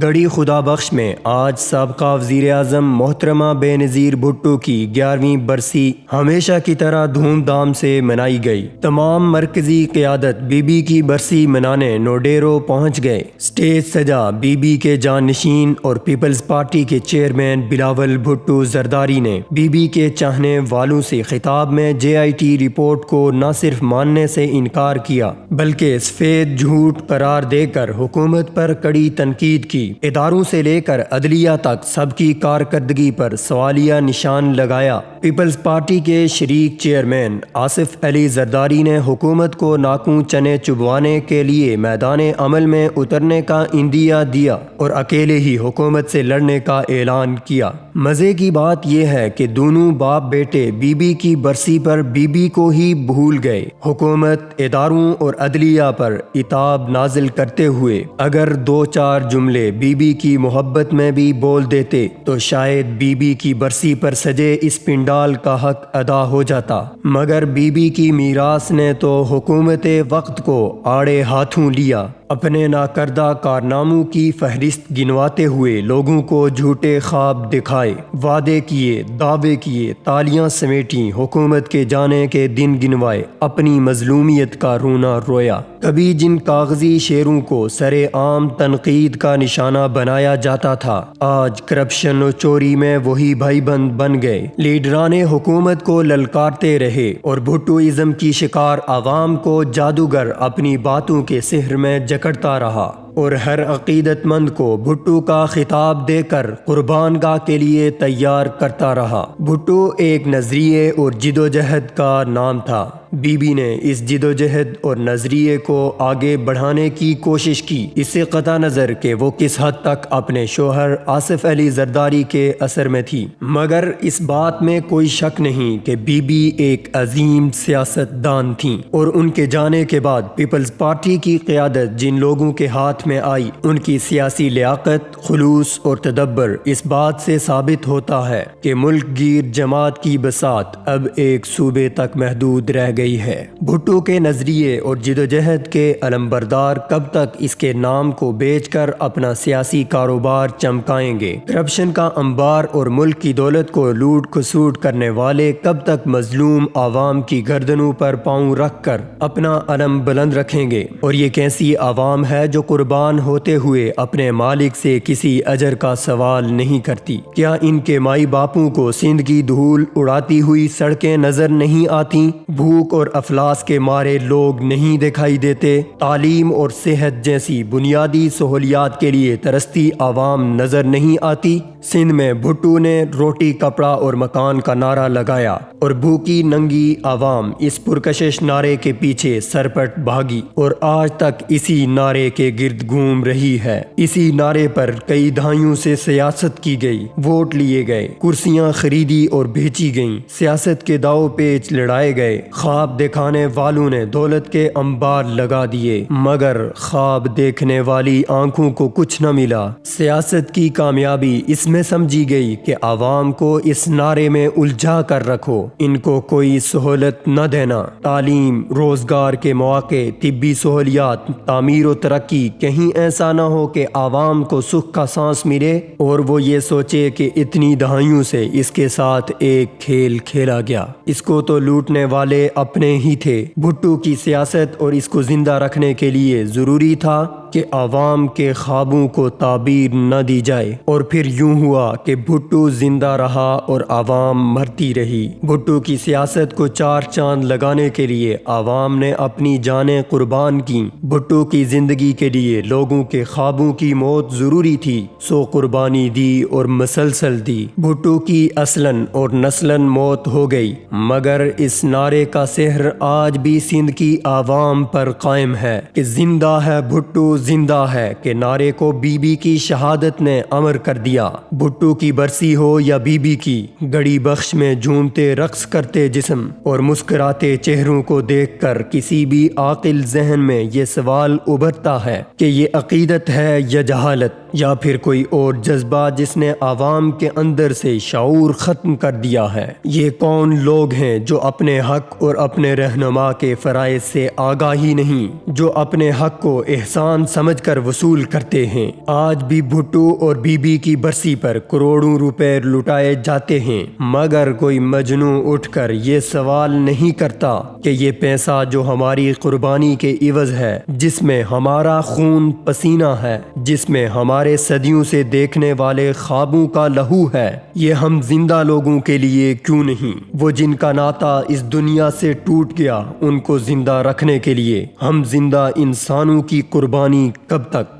گڑھی خدا بخش میں آج سابقہ وزیر اعظم محترمہ بے نظیر بھٹو کی 11ویں برسی ہمیشہ کی طرح دھوم دھام سے منائی گئی۔ تمام مرکزی قیادت بی بی کی برسی منانے نوڈیرو پہنچ گئے۔ سٹیج سجا بی بی کے جانشین اور پیپلز پارٹی کے چیئرمین بلاول بھٹو زرداری نے بی بی کے چاہنے والوں سے خطاب میں جے آئی ٹی رپورٹ کو نہ صرف ماننے سے انکار کیا بلکہ سفید جھوٹ قرار دے کر حکومت پر کڑی تنقید کی۔ اداروں سے لے کر عدلیہ تک سب کی کارکردگی پر سوالیہ نشان لگایا۔ پیپلز پارٹی کے شریک چیئرمین آصف علی زرداری نے حکومت کو ناکوں چنے چبوانے کے لیے میدان عمل میں اترنے کا عندیہ دیا اور اکیلے ہی حکومت سے لڑنے کا اعلان کیا۔ مزے کی بات یہ ہے کہ دونوں باپ بیٹے بی بی کی برسی پر بی بی کو ہی بھول گئے۔ حکومت، اداروں اور عدلیہ پر عتاب نازل کرتے ہوئے اگر دو چار جملے بی بی کی محبت میں بھی بول دیتے تو شاید بی بی کی برسی پر سجے اس پنڈال کا حق ادا ہو جاتا، مگر بی بی کی میراث نے تو حکومت وقت کو آڑے ہاتھوں لیا۔ اپنے ناکردہ کارناموں کی فہرست گنواتے ہوئے لوگوں کو جھوٹے خواب دکھائے، وعدے کیے، دعوے کیے، تالیاں سمیٹیں، حکومت کے جانے کے دن گنوائے، اپنی مظلومیت کا رونا رویا۔ کبھی جن کاغذی شیروں کو سر عام تنقید کا نشانہ بنایا جاتا تھا، آج کرپشن و چوری میں وہی بھائی بند بن گئے۔ لیڈران حکومت کو للکارتے رہے اور بھٹوئزم کی شکار عوام کو جادوگر اپنی باتوں کے سحر میں جکڑتا رہا اور ہر عقیدت مند کو بھٹو کا خطاب دے کر قربان گاہ کے لیے تیار کرتا رہا۔ بھٹو ایک نظریے اور جدوجہد کا نام تھا۔ بی بی نے اس جدوجہد اور نظریے کو آگے بڑھانے کی کوشش کی، اس سے قطع نظر کہ وہ کس حد تک اپنے شوہر آصف علی زرداری کے اثر میں تھی، مگر اس بات میں کوئی شک نہیں کہ بی بی ایک عظیم سیاست دان تھیں اور ان کے جانے کے بعد پیپلز پارٹی کی قیادت جن لوگوں کے ہاتھ میں آئی، ان کی سیاسی لیاقت، خلوص اور تدبر اس بات سے ثابت ہوتا ہے کہ ملک گیر جماعت کی بساط اب ایک صوبے تک محدود رہ گئی ہے۔ بھٹو کے نظریے اور جدوجہد کے علمبردار کب تک اس کے نام کو بیچ کر اپنا سیاسی کاروبار چمکائیں گے؟ کرپشن کا انبار اور ملک کی دولت کو لوٹ کھسوٹ کرنے والے کب تک مظلوم عوام کی گردنوں پر پاؤں رکھ کر اپنا علم بلند رکھیں گے؟ اور یہ کیسی عوام ہے جو قربان ہوتے ہوئے اپنے مالک سے کسی اجر کا سوال نہیں کرتی؟ کیا ان کے مائی باپوں کو سندھ کی دھول اڑاتی ہوئی سڑکیں نظر نہیں آتی؟ بھوک اور افلاس کے مارے لوگ نہیں دکھائی دیتے؟ تعلیم اور صحت جیسی بنیادی سہولیات کے لیے ترستی عوام نظر نہیں آتی؟ سندھ میں بھٹو نے روٹی، کپڑا اور مکان کا نعرہ لگایا اور بھوکی ننگی عوام اس پرکشش نعرے کے پیچھے سرپٹ بھاگی اور آج تک اسی نعرے کے گرد گھوم رہی ہے۔ اسی نعرے پر کئی دہائیوں سے سیاست کی گئی، ووٹ لیے گئے، کرسیاں خریدی اور بیچی گئیں، سیاست کے داؤ پیچ لڑائے گئے، خواب دکھانے والوں نے دولت کے انبار لگا دیے، مگر خواب دیکھنے والی آنکھوں کو کچھ نہ ملا۔ سیاست کی کامیابی اس میں سمجھی گئی کہ عوام کو اس نعرے میں الجھا کر رکھو، ان کو کوئی سہولت نہ دینا، تعلیم، روزگار کے مواقع، طبی سہولیات، تعمیر و ترقی، کہیں ایسا نہ ہو کہ عوام کو سکھ کا سانس ملے اور وہ یہ سوچے کہ اتنی دہائیوں سے اس کے ساتھ ایک کھیل کھیلا گیا، اس کو تو لوٹنے والے اپنے ہی تھے۔ بھٹو کی سیاست اور اس کو زندہ رکھنے کے لیے ضروری تھا کہ عوام کے خوابوں کو تعبیر نہ دی جائے، اور پھر یوں ہوا کہ بھٹو زندہ رہا اور عوام مرتی رہی۔ بھٹو کی سیاست کو چار چاند لگانے کے لیے عوام نے اپنی جانیں قربان کیں۔ بھٹو کی زندگی کے لیے لوگوں کے خوابوں کی موت ضروری تھی، سو قربانی دی اور مسلسل دی۔ بھٹو کی اصلاً اور نسلاً موت ہو گئی، مگر اس نعرے کا سحر آج بھی سندھ کی عوام پر قائم ہے کہ زندہ ہے بھٹو، زندہ ہے کہ نعرے کو بی بی کی شہادت نے امر کر دیا۔ بھٹو کی برسی ہو یا بی بی کی، گڑھی بخش میں جھومتے رقص کرتے جسم اور مسکراتے چہروں کو دیکھ کر کسی بھی عاقل ذہن میں یہ سوال ابھرتا ہے کہ یہ عقیدت ہے یا جہالت، یا پھر کوئی اور جذبہ جس نے عوام کے اندر سے شعور ختم کر دیا ہے۔ یہ کون لوگ ہیں جو اپنے حق اور اپنے رہنما کے فرائض سے آگاہی نہیں، جو اپنے حق کو احسان سمجھ کر وصول کرتے ہیں۔ آج بھی بھٹو اور بی بی کی برسی پر کروڑوں روپے لٹائے جاتے ہیں، مگر کوئی مجنوں اٹھ کر یہ سوال نہیں کرتا کہ یہ پیسہ جو ہماری قربانی کے عوض ہے، جس میں ہمارا خون پسینہ ہے، جس میں ہمارے صدیوں سے دیکھنے والے خوابوں کا لہو ہے، یہ ہم زندہ لوگوں کے لیے کیوں نہیں؟ وہ جن کا ناطہ اس دنیا سے ٹوٹ گیا، ان کو زندہ رکھنے کے لیے ہم زندہ انسانوں کی قربانی کب تک؟